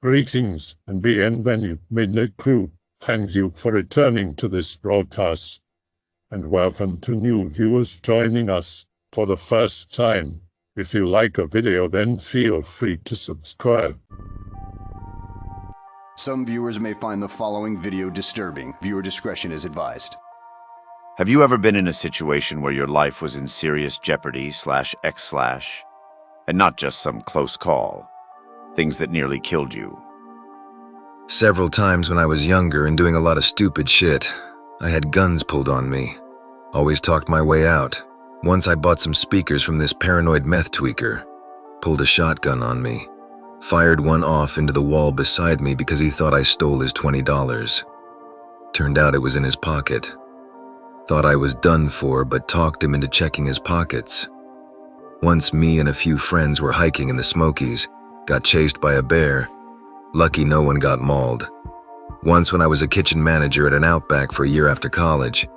Greetings and bienvenue, Midnight Crew. Thank you for returning to this broadcast, and welcome to new viewers joining us for the first time. If you like a video, then feel free to subscribe. Some viewers may find the following video disturbing. Viewer discretion is advised. Have you ever been in a situation where your life was in serious jeopardy /x/, and not just some close call? Things that nearly killed you. Several times when I was younger and doing a lot of stupid shit. I had guns pulled on me. Always talked my way out. Once I bought some speakers from this paranoid meth tweaker. Pulled a shotgun on me. Fired one off into the wall beside me because he thought I stole his $20. Turned out it was in his pocket. Thought I was done for, but talked him into checking his pockets. Once me and a few friends were hiking in the Smokies. Got chased by a bear. Lucky no one got mauled. Once when I was a kitchen manager at an Outback for a year after college,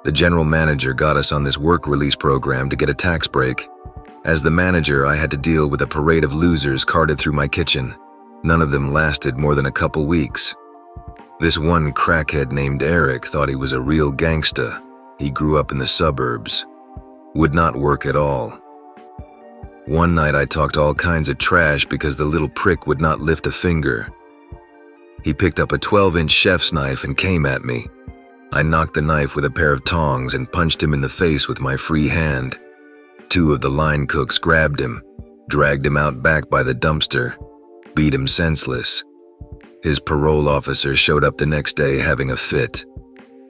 the general manager got us on this work release program to get a tax break. As the manager, I had to deal with a parade of losers carted through my kitchen. None of them lasted more than a couple weeks. This one crackhead named Eric thought he was a real gangsta. He grew up in the suburbs. Would not work at all. One night I talked all kinds of trash because the little prick would not lift a finger. He picked up a 12-inch chef's knife and came at me. I knocked the knife with a pair of tongs and punched him in the face with my free hand. Two of the line cooks grabbed him, dragged him out back by the dumpster, beat him senseless. His parole officer showed up the next day having a fit.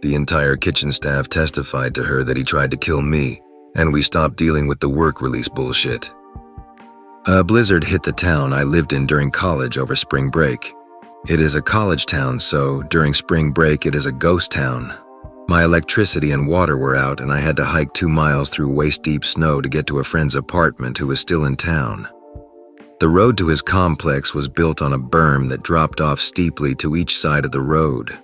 The entire kitchen staff testified to her that he tried to kill me, and we stopped dealing with the work release bullshit. A blizzard hit the town I lived in during college over spring break. It is a college town, so during spring break it is a ghost town. My electricity and water were out and I had to hike 2 miles through waist-deep snow to get to a friend's apartment who was still in town. The road to his complex was built on a berm that dropped off steeply to each side of the road.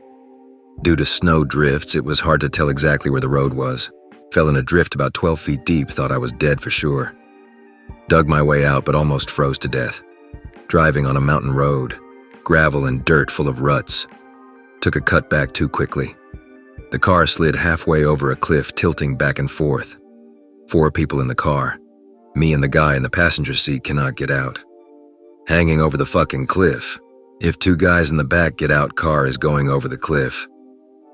Due to snow drifts, it was hard to tell exactly where the road was. Fell in a drift about 12 feet deep, thought I was dead for sure. Dug my way out but almost froze to death. Driving on a mountain road, gravel and dirt full of ruts. Took a cut back too quickly. The car slid halfway over a cliff, tilting back and forth. 4 people in the car. Me and the guy in the passenger seat cannot get out. Hanging over the fucking cliff. If 2 guys in the back get out, car is going over the cliff.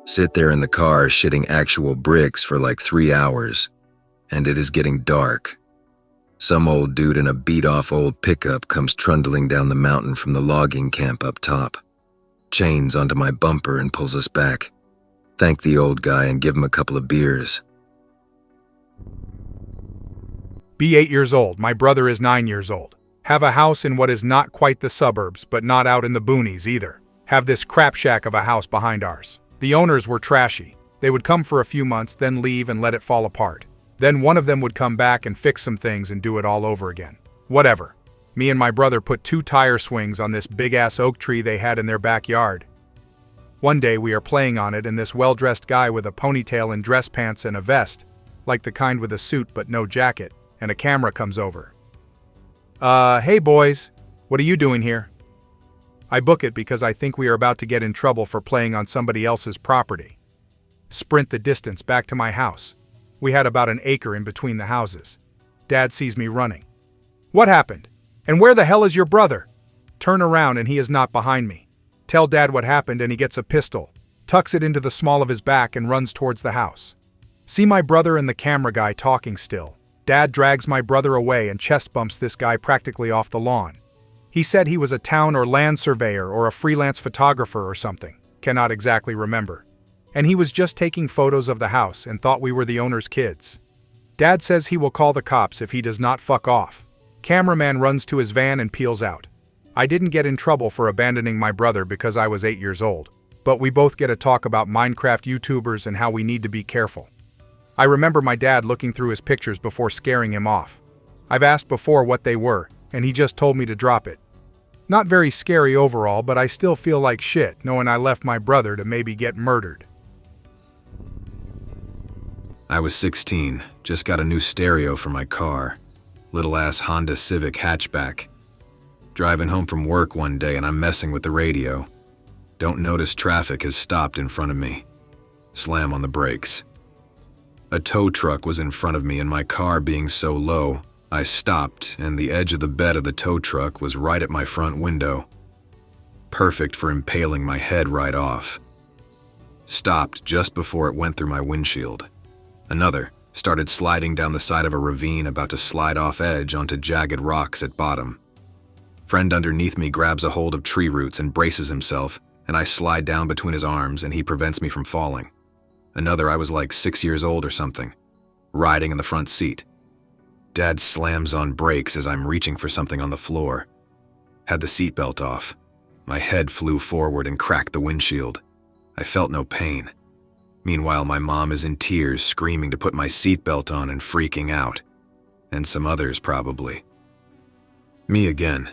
Sit there in the car shitting actual bricks for like 3 hours. And it is getting dark. Some old dude in a beat-off old pickup comes trundling down the mountain from the logging camp up top. Chains onto my bumper and pulls us back. Thank the old guy and give him a couple of beers. Be 8 years old. My brother is 9 years old. Have a house in what is not quite the suburbs, but not out in the boonies either. Have this crap shack of a house behind ours. The owners were trashy. They would come for a few months, then leave and let it fall apart. Then one of them would come back and fix some things and do it all over again. Whatever. Me and my brother put 2 tire swings on this big-ass oak tree they had in their backyard. One day we are playing on it and this well-dressed guy with a ponytail and dress pants and a vest, like the kind with a suit but no jacket, and a camera comes over. Hey boys, what are you doing here? I book it because I think we are about to get in trouble for playing on somebody else's property. Sprint the distance back to my house. We had about an acre in between the houses. Dad sees me running. What happened? And where the hell is your brother? Turn around and he is not behind me. Tell Dad what happened and he gets a pistol, tucks it into the small of his back and runs towards the house. See my brother and the camera guy talking still. Dad drags my brother away and chest bumps this guy practically off the lawn. He said he was a town or land surveyor or a freelance photographer or something. Cannot exactly remember. And he was just taking photos of the house and thought we were the owner's kids. Dad says he will call the cops if he does not fuck off. Cameraman runs to his van and peels out. I didn't get in trouble for abandoning my brother because I was 8 years old, but we both get a talk about Minecraft YouTubers and how we need to be careful. I remember my dad looking through his pictures before scaring him off. I've asked before what they were, and he just told me to drop it. Not very scary overall, but I still feel like shit knowing I left my brother to maybe get murdered. I was 16, just got a new stereo for my car. Little-ass Honda Civic hatchback. Driving home from work one day and I'm messing with the radio. Don't notice traffic has stopped in front of me. Slam on the brakes. A tow truck was in front of me and my car being so low, I stopped and the edge of the bed of the tow truck was right at my front window. Perfect for impaling my head right off. Stopped just before it went through my windshield. Another started sliding down the side of a ravine about to slide off edge onto jagged rocks at bottom. Friend underneath me grabs a hold of tree roots and braces himself, and I slide down between his arms and he prevents me from falling. Another, I was like 6 years old or something, riding in the front seat. Dad slams on brakes as I'm reaching for something on the floor. Had the seatbelt off. My head flew forward and cracked the windshield. I felt no pain. Meanwhile, my mom is in tears, screaming to put my seatbelt on and freaking out. And some others, probably. Me again.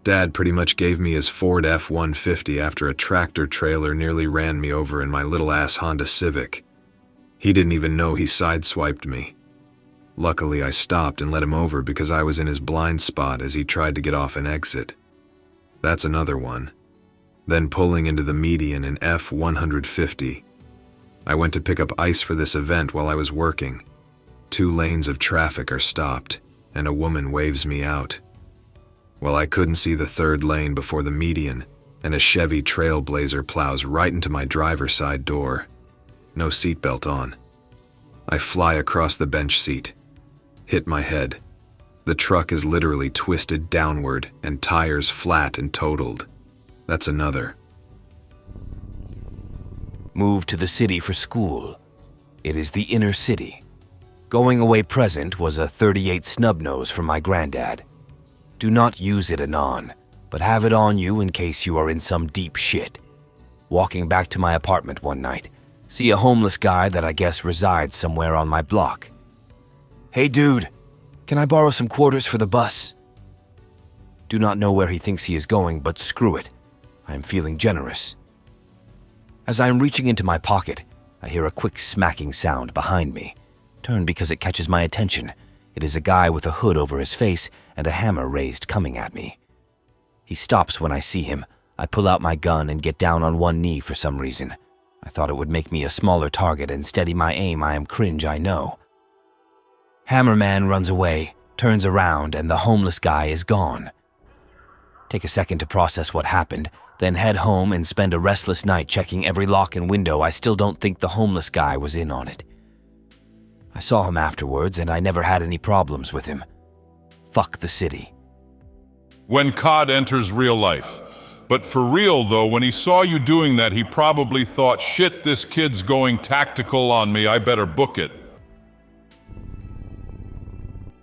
Dad pretty much gave me his Ford F-150 after a tractor trailer nearly ran me over in my little-ass Honda Civic. He didn't even know he sideswiped me. Luckily, I stopped and let him over because I was in his blind spot as he tried to get off an exit. That's another one. Then pulling into the median in F-150. I went to pick up ice for this event while I was working. 2 lanes of traffic are stopped, and a woman waves me out. Well, I couldn't see the 3rd lane before the median, and a Chevy Trailblazer plows right into my driver's side door. No seatbelt on. I fly across the bench seat. Hit my head. The truck is literally twisted downward and tires flat and totaled. That's another. Moved to the city for school. It is the inner city. Going away present was a .38 snub-nose from my granddad. Do not use it anon, but have it on you in case you are in some deep shit. Walking back to my apartment one night, see a homeless guy that I guess resides somewhere on my block. Hey dude, can I borrow some quarters for the bus? Do not know where he thinks he is going, but screw it. I am feeling generous. As I am reaching into my pocket, I hear a quick smacking sound behind me. Turn because it catches my attention. It is a guy with a hood over his face and a hammer raised coming at me. He stops when I see him. I pull out my gun and get down on one knee for some reason. I thought it would make me a smaller target and steady my aim. I am cringe, I know. Hammerman runs away, turns around, and the homeless guy is gone. Take a second to process what happened, then head home and spend a restless night checking every lock and window. I still don't think the homeless guy was in on it. I saw him afterwards, and I never had any problems with him. Fuck the city. When COD enters real life. But for real though, when he saw you doing that, he probably thought, shit, this kid's going tactical on me, I better book it.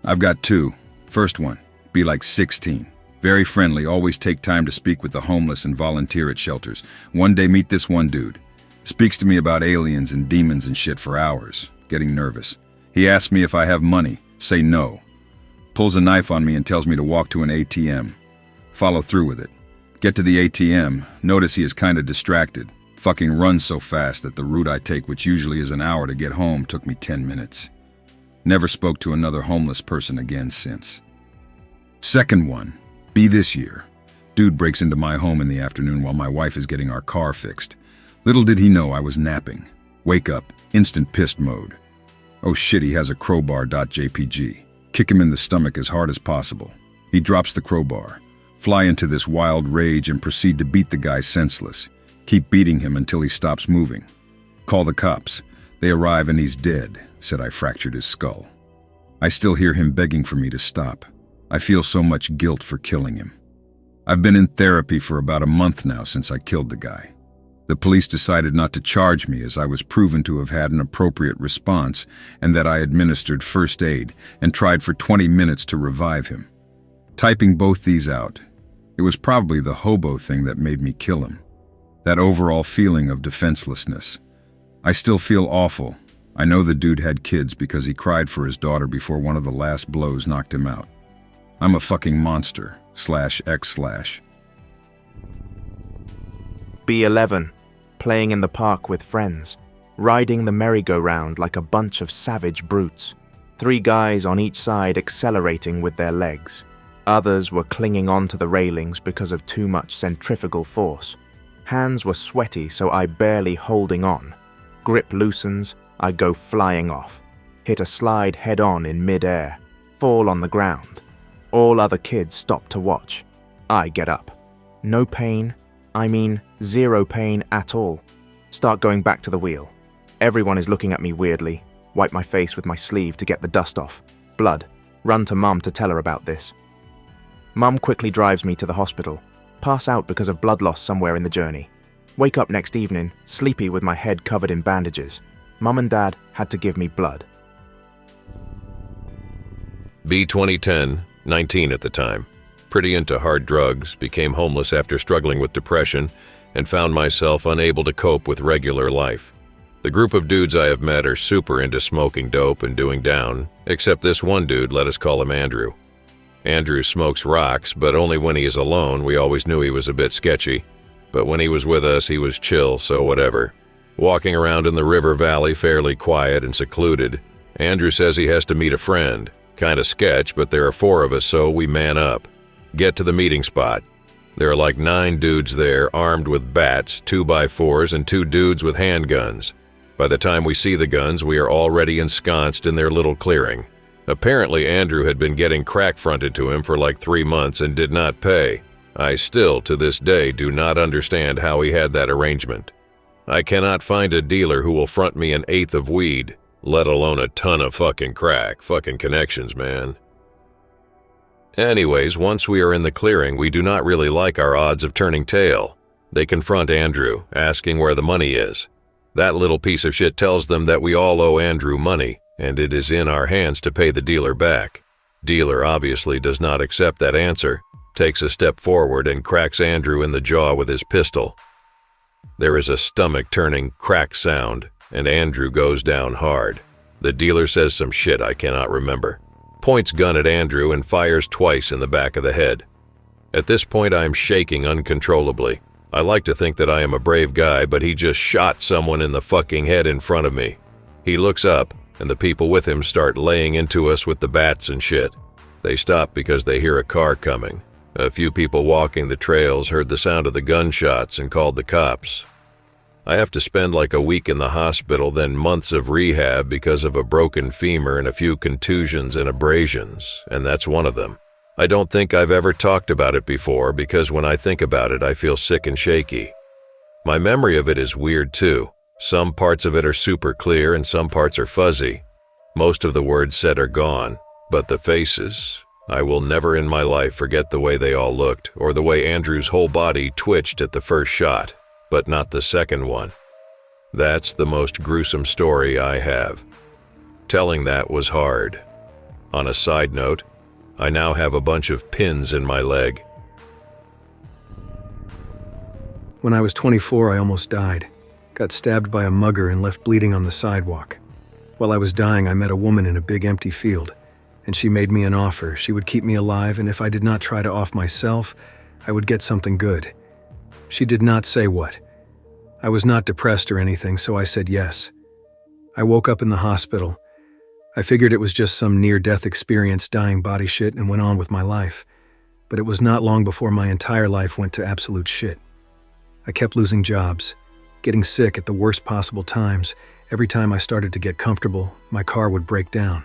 I've got 2. First one, be like 16. Very friendly, always take time to speak with the homeless and volunteer at shelters. One day meet this one dude. Speaks to me about aliens and demons and shit for hours. Getting nervous. He asks me if I have money. Say no. Pulls a knife on me and tells me to walk to an ATM. Follow through with it. Get to the ATM, notice he is kinda distracted. Fucking runs so fast that the route I take, which usually is an hour to get home, took me 10 minutes. Never spoke to another homeless person again since. Second one, be this year. Dude breaks into my home in the afternoon while my wife is getting our car fixed. Little did he know I was napping. Wake up, instant pissed mode. Oh shit, he has a crowbar.jpg. Kick him in the stomach as hard as possible. He drops the crowbar. Fly into this wild rage and proceed to beat the guy senseless. Keep beating him until he stops moving. Call the cops. They arrive and he's dead, said I fractured his skull. I still hear him begging for me to stop. I feel so much guilt for killing him. I've been in therapy for about a month now since I killed the guy. The police decided not to charge me as I was proven to have had an appropriate response and that I administered first aid and tried for 20 minutes to revive him. Typing both these out, it was probably the hobo thing that made me kill him. That overall feeling of defenselessness. I still feel awful. I know the dude had kids because he cried for his daughter before one of the last blows knocked him out. I'm a fucking monster, /X/. B11, playing in the park with friends, riding the merry-go-round like a bunch of savage brutes. 3 guys on each side accelerating with their legs. Others were clinging onto the railings because of too much centrifugal force. Hands were sweaty, so I barely holding on. Grip loosens, I go flying off. Hit a slide head-on in mid-air. Fall on the ground. All other kids stop to watch. I get up. No pain. I mean, zero pain at all. Start going back to the wheel. Everyone is looking at me weirdly. Wipe my face with my sleeve to get the dust off. Blood. Run to Mum to tell her about this. Mum quickly drives me to the hospital. Pass out because of blood loss somewhere in the journey. Wake up next evening, sleepy with my head covered in bandages. Mum and Dad had to give me blood. B 2010, 19 at the time. Pretty into hard drugs, became homeless after struggling with depression, and found myself unable to cope with regular life. The group of dudes I have met are super into smoking dope and doing down, except this one dude, let us call him Andrew. Andrew smokes rocks, but only when he is alone. We always knew he was a bit sketchy. But when he was with us, he was chill, so whatever. Walking around in the river valley fairly quiet and secluded, Andrew says he has to meet a friend. Kinda sketch, but there are 4 of us, so we man up. Get to the meeting spot. There are like 9 dudes there, armed with bats, 2x4s, and 2 dudes with handguns. By the time we see the guns, we are already ensconced in their little clearing. Apparently, Andrew had been getting crack fronted to him for like 3 months and did not pay. I still, to this day, do not understand how he had that arrangement. I cannot find a dealer who will front me an eighth of weed, let alone a ton of fucking crack. Fucking connections, man. Anyways, once we are in the clearing, we do not really like our odds of turning tail. They confront Andrew, asking where the money is. That little piece of shit tells them that we all owe Andrew money, and it is in our hands to pay the dealer back. Dealer obviously does not accept that answer, takes a step forward and cracks Andrew in the jaw with his pistol. There is a stomach-turning crack sound, and Andrew goes down hard. The dealer says some shit I cannot remember. Points gun at Andrew and fires twice in the back of the head. At this point, I am shaking uncontrollably. I like to think that I am a brave guy, but he just shot someone in the fucking head in front of me. He looks up, and the people with him start laying into us with the bats and shit. They stop because they hear a car coming. A few people walking the trails heard the sound of the gunshots and called the cops. I have to spend like a week in the hospital, then months of rehab because of a broken femur and a few contusions and abrasions, and that's one of them. I don't think I've ever talked about it before because when I think about it, I feel sick and shaky. My memory of it is weird too. Some parts of it are super clear and some parts are fuzzy. Most of the words said are gone, but the faces, I will never in my life forget the way they all looked or the way Andrew's whole body twitched at the first shot, but not the second one. That's the most gruesome story I have. Telling that was hard. On a side note, I now have a bunch of pins in my leg. When I was 24, I almost died. Got stabbed by a mugger and left bleeding on the sidewalk. While I was dying, I met a woman in a big empty field, and she made me an offer. She would keep me alive, and if I did not try to off myself, I would get something good. She did not say what. I was not depressed or anything, so I said yes. I woke up in the hospital. I figured it was just some near-death experience, dying body shit, and went on with my life. But it was not long before my entire life went to absolute shit. I kept losing jobs, getting sick at the worst possible times. Every time I started to get comfortable, my car would break down.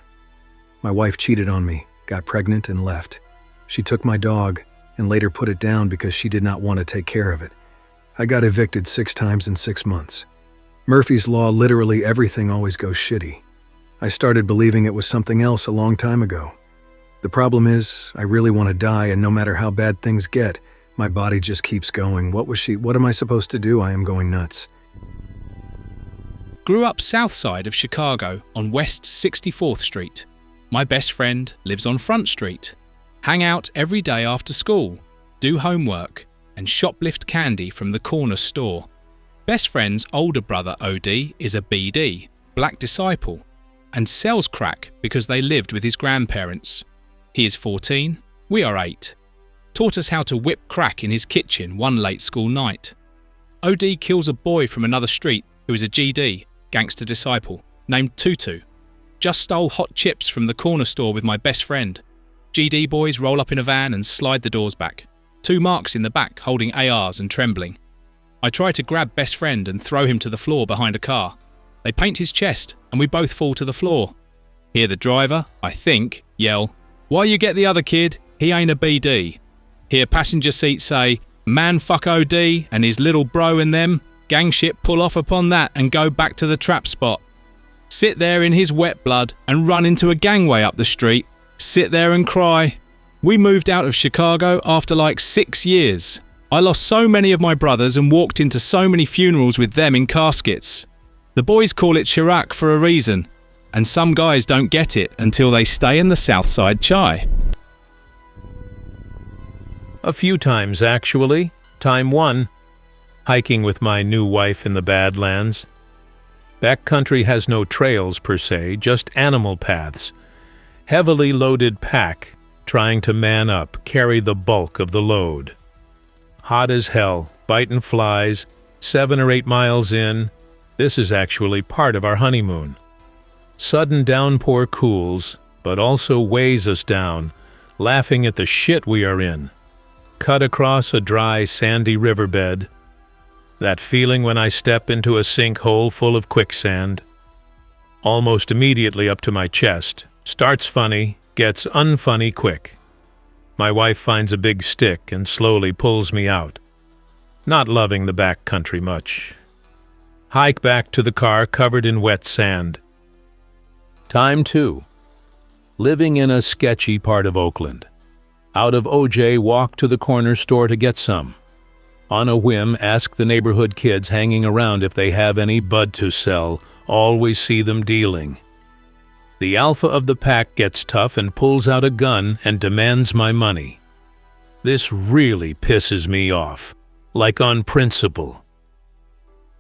My wife cheated on me, got pregnant, and left. She took my dog and later put it down because she did not want to take care of it. I got evicted 6 times in 6 months. Murphy's Law, literally everything always goes shitty. I started believing it was something else a long time ago. The problem is, I really want to die, and no matter how bad things get, my body just keeps going. What am I supposed to do? I am going nuts. Grew up south side of Chicago on West 64th Street. My best friend lives on Front Street. Hang out every day after school, do homework, and shoplift candy from the corner store. Best friend's older brother OD is a BD, black disciple, and sells crack because they lived with his grandparents. He is 14, we are 8. Taught us how to whip crack in his kitchen one late school night. OD kills a boy from another street who is a GD, gangster disciple, named Tutu. Just stole hot chips from the corner store with my best friend. GD boys roll up in a van and slide the doors back. 2 marks in the back holding ARs and trembling. I try to grab best friend and throw him to the floor behind a car. They paint his chest and we both fall to the floor. Hear the driver, I think, yell, "Why you get the other kid? He ain't a BD." Hear passenger seat say, "Man fuck OD and his little bro and them. Gang shit pull off upon that and go back to the trap spot." Sit there in his wet blood and run into a gangway up the street. Sit there and cry. We moved out of Chicago after like 6 years. I lost so many of my brothers and walked into so many funerals with them in caskets. The boys call it Chirac for a reason, and some guys don't get it until they stay in the Southside Chai. A few times, actually. Time 1, hiking with my new wife in the Badlands. Backcountry has no trails per se, just animal paths. Heavily loaded pack, trying to man up, carry the bulk of the load. Hot as hell, biting flies, 7 or 8 miles in. This is actually part of our honeymoon. Sudden downpour cools, but also weighs us down, laughing at the shit we are in. Cut across a dry, sandy riverbed. That feeling when I step into a sinkhole full of quicksand. Almost immediately up to my chest. Starts funny, gets unfunny quick. My wife finds a big stick and slowly pulls me out. Not loving the back country much. Hike back to the car covered in wet sand. Time 2. Living in a sketchy part of Oakland. Out of OJ, walk to the corner store to get some. On a whim, ask the neighborhood kids hanging around if they have any bud to sell. Always see them dealing. The alpha of the pack gets tough and pulls out a gun and demands my money. This really pisses me off, like on principle.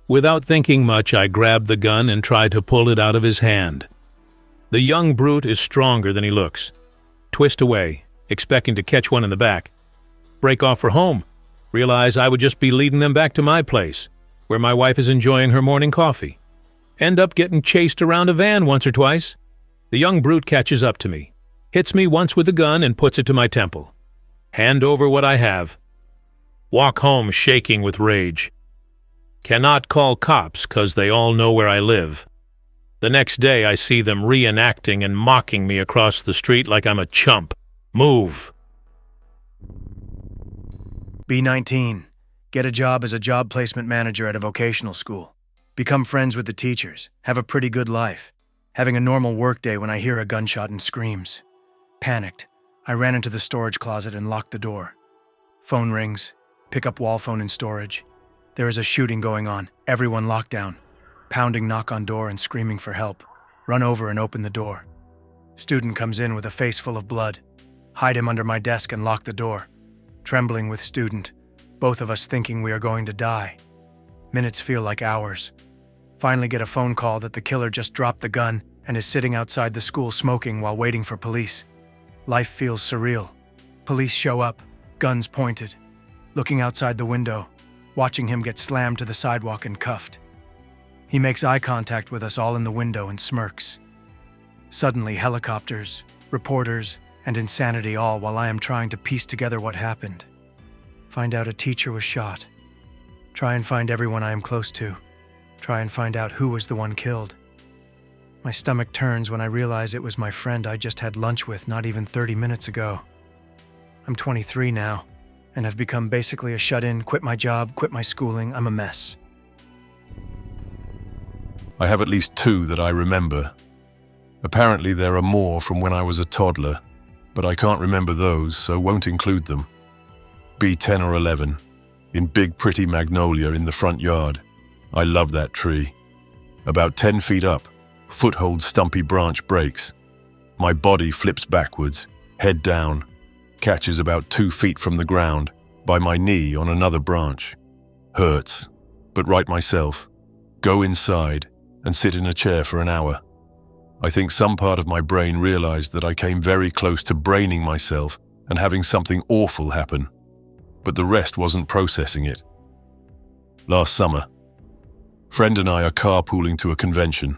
Without thinking much, I grab the gun and try to pull it out of his hand. The young brute is stronger than he looks. Twist away, expecting to catch one in the back. Break off for home. Realize I would just be leading them back to my place, where my wife is enjoying her morning coffee. End up getting chased around a van once or twice. The young brute catches up to me, hits me once with a gun and puts it to my temple. Hand over what I have. Walk home shaking with rage. Cannot call cops 'cause they all know where I live. The next day I see them reenacting and mocking me across the street like I'm a chump. Move. Be 19. Get a job as a job placement manager at a vocational school. Become friends with the teachers. Have a pretty good life. Having a normal workday when I hear a gunshot and screams. Panicked, I ran into the storage closet and locked the door. Phone rings. Pick up wall phone in storage. There is a shooting going on. Everyone locked down. Pounding knock on door and screaming for help. Run over and open the door. Student comes in with a face full of blood. Hide him under my desk and lock the door. Trembling with student. Both of us thinking we are going to die. Minutes feel like hours. Finally get a phone call that the killer just dropped the gun and is sitting outside the school smoking while waiting for police. Life feels surreal. Police show up, guns pointed. Looking outside the window, watching him get slammed to the sidewalk and cuffed. He makes eye contact with us all in the window and smirks. Suddenly helicopters, reporters, and insanity all while I am trying to piece together what happened. Find out a teacher was shot. Try and find everyone I am close to. Try and find out who was the one killed. My stomach turns when I realize it was my friend I just had lunch with not even 30 minutes ago. I'm 23 now, and have become basically a shut-in, quit my job, quit my schooling. I'm a mess. I have at least 2 that I remember. Apparently there are more from when I was a toddler, but I can't remember those, so won't include them. Be 10 or 11, in big pretty magnolia in the front yard. I love that tree. About 10 feet up, foothold stumpy branch breaks. My body flips backwards, head down, catches about 2 feet from the ground, by my knee on another branch. Hurts, but right myself. Go inside and sit in a chair for an hour. I think some part of my brain realized that I came very close to braining myself and having something awful happen, but the rest wasn't processing it. Last summer, friend and I are carpooling to a convention.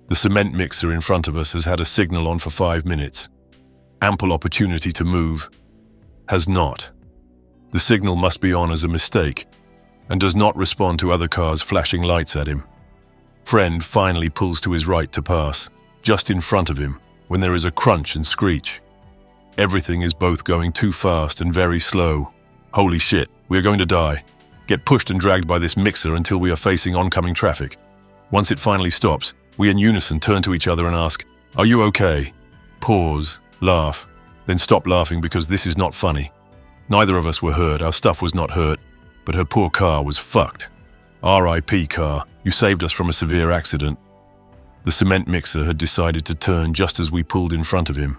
The cement mixer in front of us has had a signal on for 5 minutes. ample opportunity to move, has not. The signal must be on as a mistake, and does not respond to other cars flashing lights at him. Friend finally pulls to his right to pass, just in front of him, when there is a crunch and screech. Everything is both going too fast and very slow. Holy shit, we are going to die. Get pushed and dragged by this mixer until we are facing oncoming traffic. Once it finally stops, we in unison turn to each other and ask, "Are you okay?" Pause, laugh, then stop laughing because this is not funny. Neither of us were hurt, our stuff was not hurt, but her poor car was fucked. R.I.P. car, you saved us from a severe accident. The cement mixer had decided to turn just as we pulled in front of him.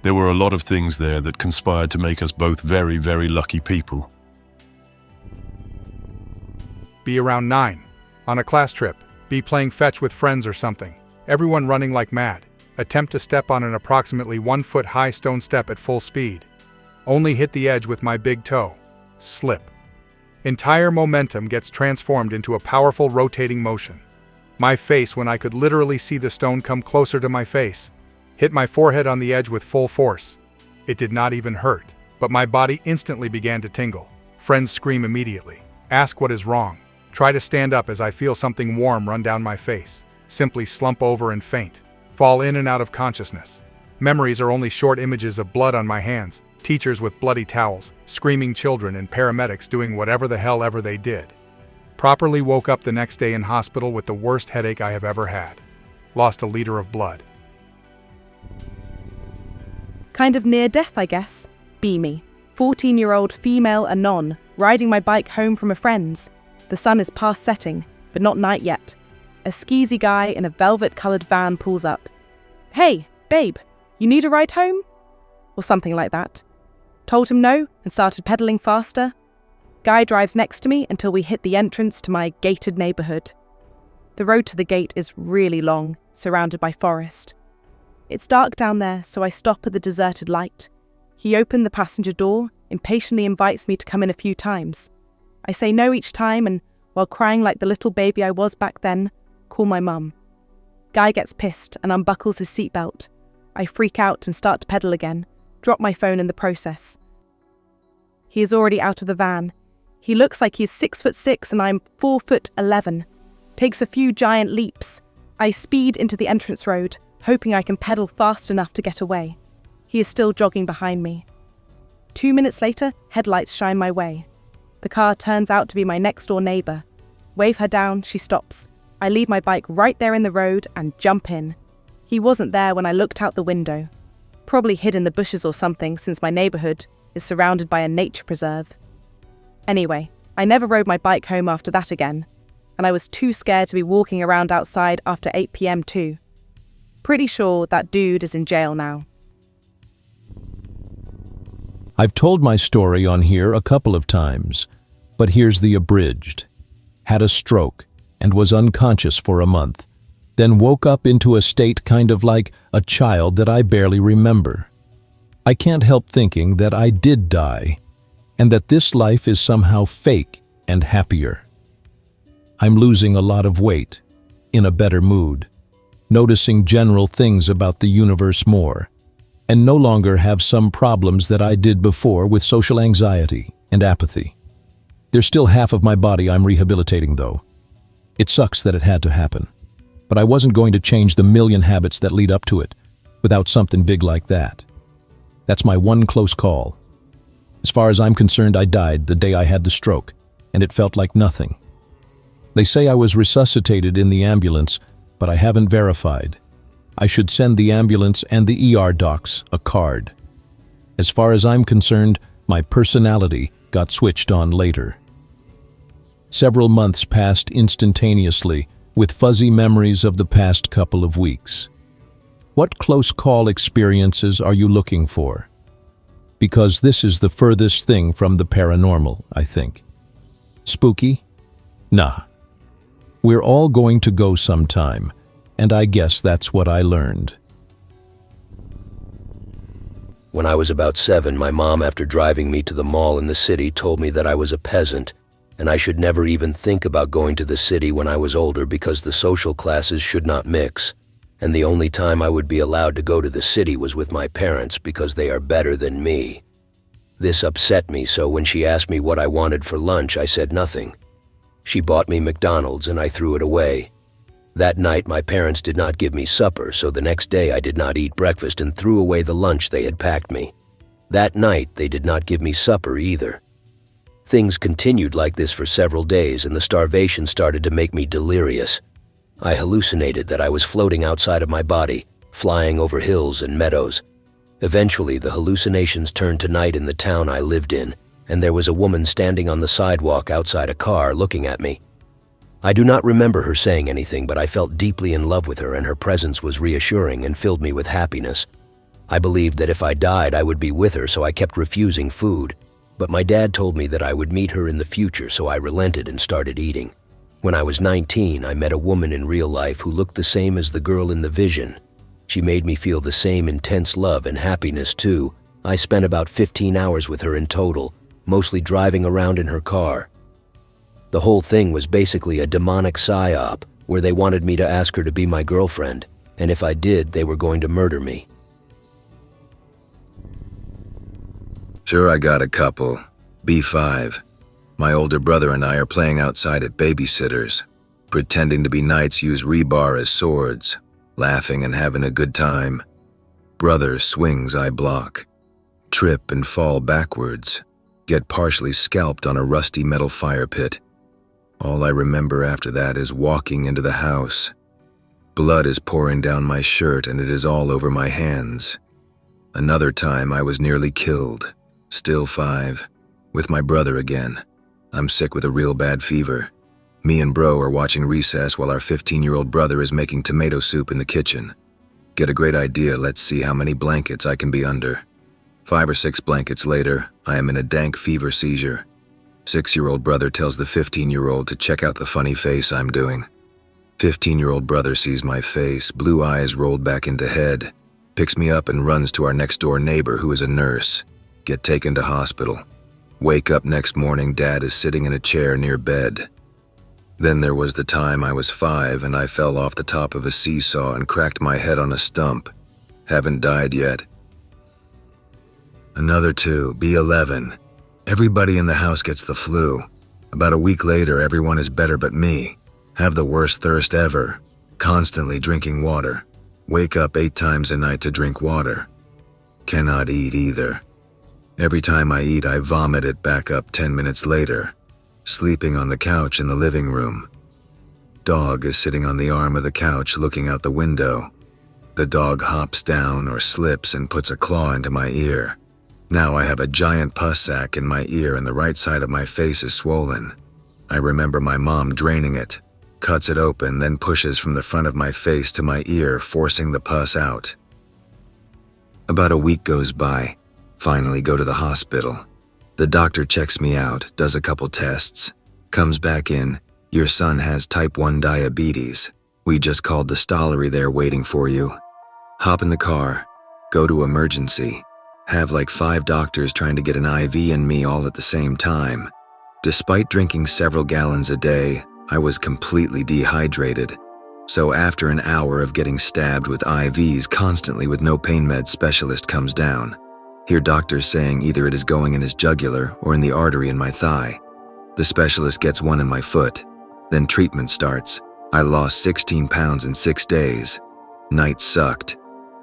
There were a lot of things there that conspired to make us both very, very lucky people. Be around 9. On a class trip. Be playing fetch with friends or something. Everyone running like mad. Attempt to step on an approximately 1-foot high stone step at full speed. Only hit the edge with my big toe. Slip. Entire momentum gets transformed into a powerful rotating motion. My face when I could literally see the stone come closer to my face. Hit my forehead on the edge with full force. It did not even hurt, but my body instantly began to tingle. Friends scream immediately. Ask what is wrong. Try to stand up as I feel something warm run down my face. Simply slump over and faint. Fall in and out of consciousness. Memories are only short images of blood on my hands, teachers with bloody towels, screaming children, and paramedics doing whatever the hell ever they did. Properly woke up the next day in hospital with the worst headache I have ever had. Lost a liter of blood. Kind of near death, I guess. Be me. 14-year-old female anon, riding my bike home from a friend's. The sun is past setting, but not night yet. A skeezy guy in a velvet-coloured van pulls up. "Hey, babe, you need a ride home?" Or something like that. Told him no and started pedalling faster. Guy drives next to me until we hit the entrance to my gated neighbourhood. The road to the gate is really long, surrounded by forest. It's dark down there, so I stop at the deserted light. He opened the passenger door, impatiently invites me to come in a few times. I say no each time and, while crying like the little baby I was back then, call my mum. Guy gets pissed and unbuckles his seatbelt. I freak out and start to pedal again, drop my phone in the process. He is already out of the van. He looks like he's 6'6" and I'm 4'11". Takes a few giant leaps. I speed into the entrance road, hoping I can pedal fast enough to get away. He is still jogging behind me. 2 minutes later, headlights shine my way. The car turns out to be my next-door neighbour. Wave her down, she stops. I leave my bike right there in the road and jump in. He wasn't there when I looked out the window. Probably hid in the bushes or something since my neighbourhood is surrounded by a nature preserve. Anyway, I never rode my bike home after that again, and I was too scared to be walking around outside after 8 p.m. too. Pretty sure that dude is in jail now. I've told my story on here a couple of times, but here's the abridged. Had a stroke and was unconscious for a month, then woke up into a state kind of like a child that I barely remember. I can't help thinking that I did die, and that this life is somehow fake and happier. I'm losing a lot of weight, in a better mood, noticing general things about the universe more, and no longer have some problems that I did before with social anxiety and apathy. There's still half of my body I'm rehabilitating though. It sucks that it had to happen, but I wasn't going to change the million habits that lead up to it without something big like that. That's my one close call. As far as I'm concerned, I died the day I had the stroke, and it felt like nothing. They say I was resuscitated in the ambulance, but I haven't verified. I should send the ambulance and the ER docs a card. As far as I'm concerned, my personality got switched on later. Several months passed instantaneously, with fuzzy memories of the past couple of weeks. What close call experiences are you looking for? Because this is the furthest thing from the paranormal, I think. Spooky? Nah. We're all going to go sometime, and I guess that's what I learned. When I was about 7, my mom, after driving me to the mall in the city, told me that I was a peasant, and I should never even think about going to the city when I was older because the social classes should not mix. and the only time I would be allowed to go to the city was with my parents because they are better than me. This upset me, so when she asked me what I wanted for lunch, I said nothing. She bought me McDonald's and I threw it away. That night, my parents did not give me supper, so the next day I did not eat breakfast and threw away the lunch they had packed me. That night, they did not give me supper either. Things continued like this for several days, and the starvation started to make me delirious. I hallucinated that I was floating outside of my body, flying over hills and meadows. Eventually, the hallucinations turned to night in the town I lived in, and there was a woman standing on the sidewalk outside a car looking at me. I do not remember her saying anything, but I felt deeply in love with her, and her presence was reassuring and filled me with happiness. I believed that if I died, I would be with her, so I kept refusing food. But my dad told me that I would meet her in the future, so I relented and started eating. When I was 19, I met a woman in real life who looked the same as the girl in the vision. She made me feel the same intense love and happiness too. I spent about 15 hours with her in total, mostly driving around in her car. The whole thing was basically a demonic psyop, where they wanted me to ask her to be my girlfriend, and if I did, they were going to murder me. Sure, I got a couple. B5. My older brother and I are playing outside at babysitters, pretending to be knights use rebar as swords, laughing and having a good time. Brother swings, I block. Trip and fall backwards. Get partially scalped on a rusty metal fire pit. All I remember after that is walking into the house. Blood is pouring down my shirt and it is all over my hands. Another time I was nearly killed. Still 5. With my brother again. I'm sick with a real bad fever. Me and bro are watching Recess while our 15-year-old brother is making tomato soup in the kitchen. Get a great idea, let's see how many blankets I can be under. 5 or 6 blankets later, I am in a dank fever seizure. 6-year-old brother tells the 15-year-old to check out the funny face I'm doing. 15-year-old brother sees my face, blue eyes rolled back into head, picks me up and runs to our next-door neighbor who is a nurse. Get taken to hospital. Wake up next morning, dad is sitting in a chair near bed. Then there was the time I was 5 and I fell off the top of a seesaw and cracked my head on a stump. Haven't died yet. Another 2, B11. Everybody in the house gets the flu. About a week later, everyone is better but me. Have the worst thirst ever. Constantly drinking water. Wake up 8 times a night to drink water. Cannot eat either. Every time I eat, I vomit it back up 10 minutes later. Sleeping on the couch in the living room. Dog is sitting on the arm of the couch looking out the window. The dog hops down or slips and puts a claw into my ear. Now I have a giant pus sac in my ear and the right side of my face is swollen. I remember my mom draining it, cuts it open, then pushes from the front of my face to my ear, forcing the pus out. About a week goes by. Finally go to the hospital. The doctor checks me out, does a couple tests, comes back in. Your son has type 1 diabetes. We just called the stollery there waiting for you. Hop in the car, go to emergency. Have like 5 doctors trying to get an IV in me all at the same time. Despite drinking several gallons a day, I was completely dehydrated. So after an hour of getting stabbed with IVs constantly with no pain med, specialist comes down. Hear doctors saying either it is going in his jugular or in the artery in my thigh. The specialist gets one in my foot. Then treatment starts. I lost 16 pounds in 6 days. Night sucked.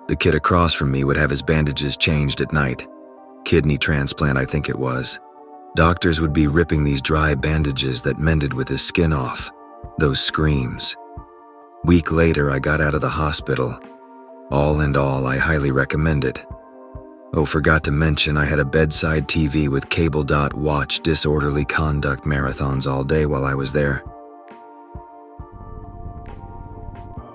The kid across from me would have his bandages changed at night. Kidney transplant, I think it was. Doctors would be ripping these dry bandages that mended with his skin off. Those screams. Week later, I got out of the hospital. All in all, I highly recommend it. Oh, forgot to mention I had a bedside TV with cable dot watch disorderly conduct marathons all day while I was there.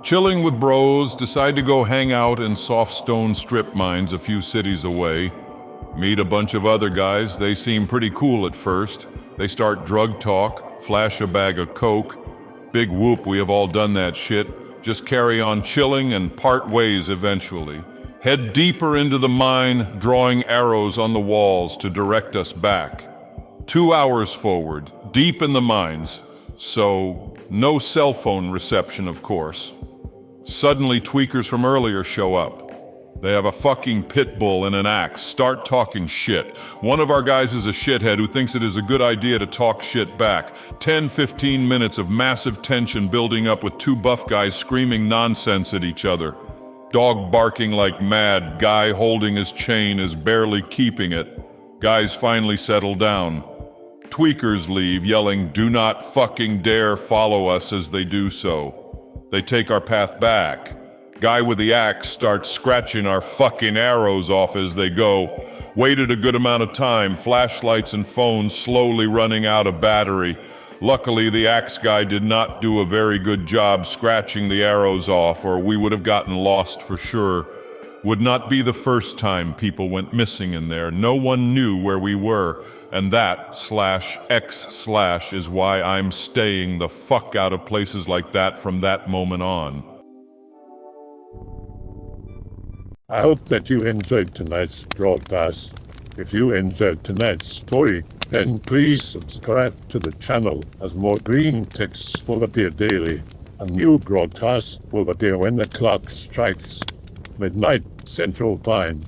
Chilling with bros, decide to go hang out in soft stone strip mines a few cities away. Meet a bunch of other guys, they seem pretty cool at first. They start drug talk, flash a bag of coke. Big whoop, we have all done that shit. Just carry on chilling and part ways eventually. Head deeper into the mine, drawing arrows on the walls to direct us back. 2 hours forward, deep in the mines. So, no cell phone reception, of course. Suddenly, tweakers from earlier show up. They have a fucking pit bull and an axe. Start talking shit. One of our guys is a shithead who thinks it is a good idea to talk shit back. 10-15 minutes of massive tension building up with two buff guys screaming nonsense at each other. Dog barking like mad, guy holding his chain is barely keeping it. Guys finally settle down. Tweakers leave, yelling, "Do not fucking dare follow us," as they do so. They take our path back. Guy with the axe starts scratching our fucking arrows off as they go. Waited a good amount of time, flashlights and phones slowly running out of battery. Luckily, the axe guy did not do a very good job scratching the arrows off, or we would have gotten lost for sure. Would not be the first time people went missing in there. No one knew where we were, and that /X/ is why I'm staying the fuck out of places like that from that moment on. I hope that you enjoyed tonight's broadcast. If you enjoyed tonight's story, then please subscribe to the channel, as more Greentext will appear daily. A new broadcast will appear when the clock strikes midnight Central Time.